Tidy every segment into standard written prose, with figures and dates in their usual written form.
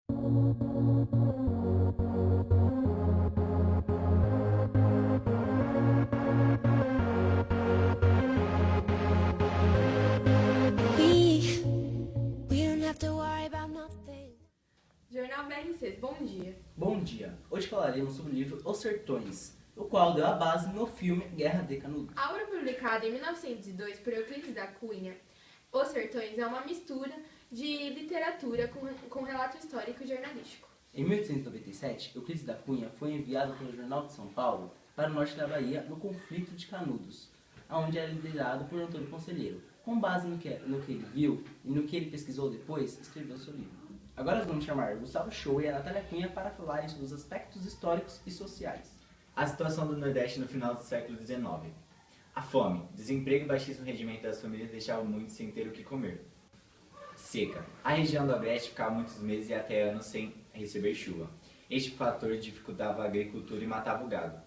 We don't have to worry about nothing. Jornal BR6, bom dia. Bom dia! Hoje falaremos sobre o livro Os Sertões, o qual deu a base no filme Guerra de Canudos. A obra publicada em 1902 por Euclides da Cunha, Os Sertões é uma mistura de literatura com relato histórico e jornalístico. Em 1897, Euclides da Cunha foi enviado pelo Jornal de São Paulo para o norte da Bahia no conflito de Canudos, onde era liderado por Antônio Conselheiro. Com base no que ele viu e no que ele pesquisou depois, escreveu seu livro. Agora vamos chamar Gustavo Show e a Natália Cunha para falarem sobre os aspectos históricos e sociais. A situação do Nordeste no final do século XIX. A fome, desemprego e baixíssimo rendimento das famílias deixavam muitos sem ter o que comer. Seca. A região do Agreste ficava muitos meses e até anos sem receber chuva. Este fator dificultava a agricultura e matava o gado.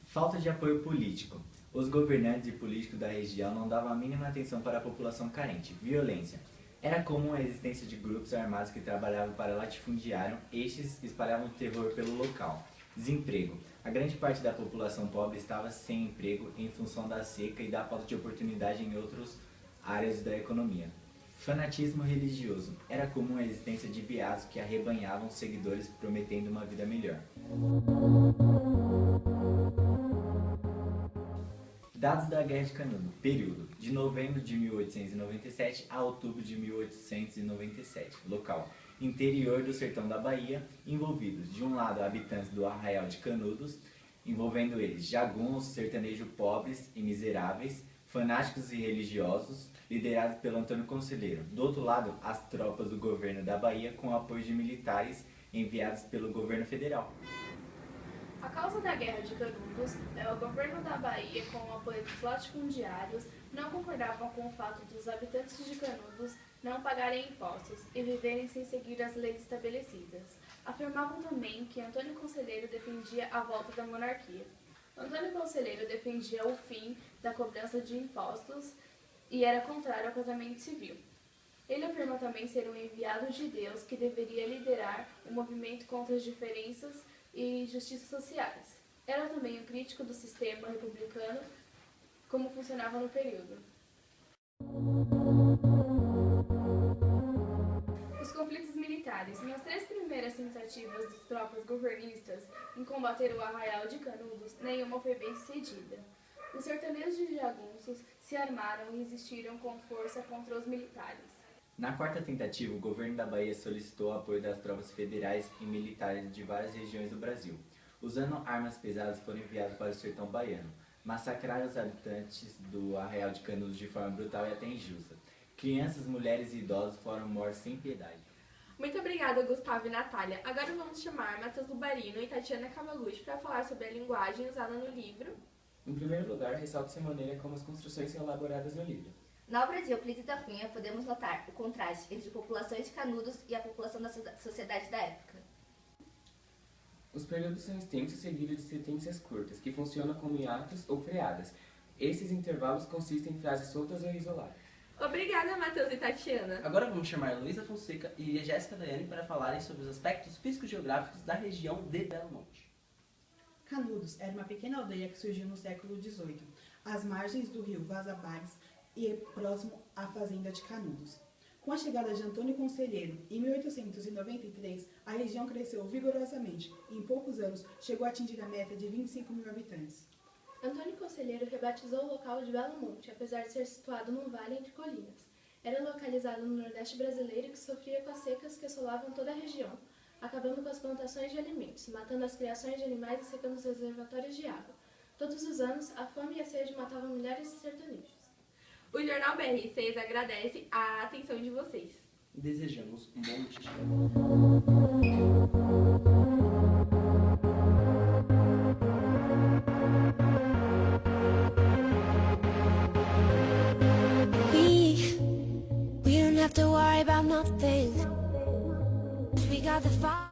Falta de apoio político. Os governantes e políticos da região não davam a mínima atenção para a população carente. Violência. Era comum a existência de grupos armados que trabalhavam para latifundiário, estes espalhavam terror pelo local. Desemprego. A grande parte da população pobre estava sem emprego em função da seca e da falta de oportunidade em outras áreas da economia. Fanatismo religioso. Era comum a existência de beatos que arrebanhavam seguidores prometendo uma vida melhor. Dados da Guerra de Canudos. Período: de novembro de 1897 a outubro de 1897. Local: interior do sertão da Bahia. Envolvidos, de um lado, habitantes do Arraial de Canudos, envolvendo eles jagunços, sertanejos pobres e miseráveis, fanáticos e religiosos, liderados pelo Antônio Conselheiro. Do outro lado, as tropas do governo da Bahia com apoio de militares enviados pelo governo federal. A causa da Guerra de Canudos é o governo da Bahia, com o apoio dos latifundiários, não concordavam com o fato dos habitantes de Canudos não pagarem impostos e viverem sem seguir as leis estabelecidas. Afirmavam também que Antônio Conselheiro defendia a volta da monarquia. Antônio Conselheiro defendia o fim da cobrança de impostos e era contrário ao casamento civil. Ele afirma também ser um enviado de Deus que deveria liderar o movimento contra as diferenças e justiças sociais. Era também um crítico do sistema republicano, como funcionava no período. Os conflitos militares. Nas 3 primeiras tentativas das tropas governistas em combater o Arraial de Canudos, nenhuma foi bem sucedida. Os sertanejos de jagunços se armaram e resistiram com força contra os militares. Na 4ª tentativa, o governo da Bahia solicitou o apoio das tropas federais e militares de várias regiões do Brasil. Usando armas pesadas, foram enviados para o sertão baiano. Massacraram os habitantes do Arraial de Canudos de forma brutal e até injusta. Crianças, mulheres e idosos foram mortos sem piedade. Muito obrigada, Gustavo e Natália. Agora vamos chamar Matheus Lubarino e Tatiana Cavalucci para falar sobre a linguagem usada no livro. Em primeiro lugar, ressalta-se a maneira como as construções são elaboradas no livro. Na obra de Euclides da Cunha, podemos notar o contraste entre populações de Canudos e a população da sociedade da época. Os períodos são extensos seguidos de sentenças curtas, que funcionam como hiatos ou freadas. Esses intervalos consistem em frases soltas ou isoladas. Obrigada, Matheus e Tatiana. Agora vamos chamar Luísa Fonseca e a Jéssica Daiane para falarem sobre os aspectos físico-geográficos da região de Belo Monte. Canudos era uma pequena aldeia que surgiu no século XVIII, às margens do rio Vazabares e próximo à fazenda de Canudos. Com a chegada de Antônio Conselheiro, em 1893, a região cresceu vigorosamente e em poucos anos chegou a atingir a meta de 25 mil habitantes. Antônio Conselheiro rebatizou o local de Belo Monte, apesar de ser situado num vale entre colinas. Era localizado no Nordeste brasileiro que sofria com as secas que assolavam toda a região, acabando com as plantações de alimentos, matando as criações de animais e secando os reservatórios de água. Todos os anos, a fome e a sede matavam milhares de sertanejos. O Jornal BR6 agradece a atenção de vocês. Desejamos um bom dia. We don't have to worry about nothing. We got the fire.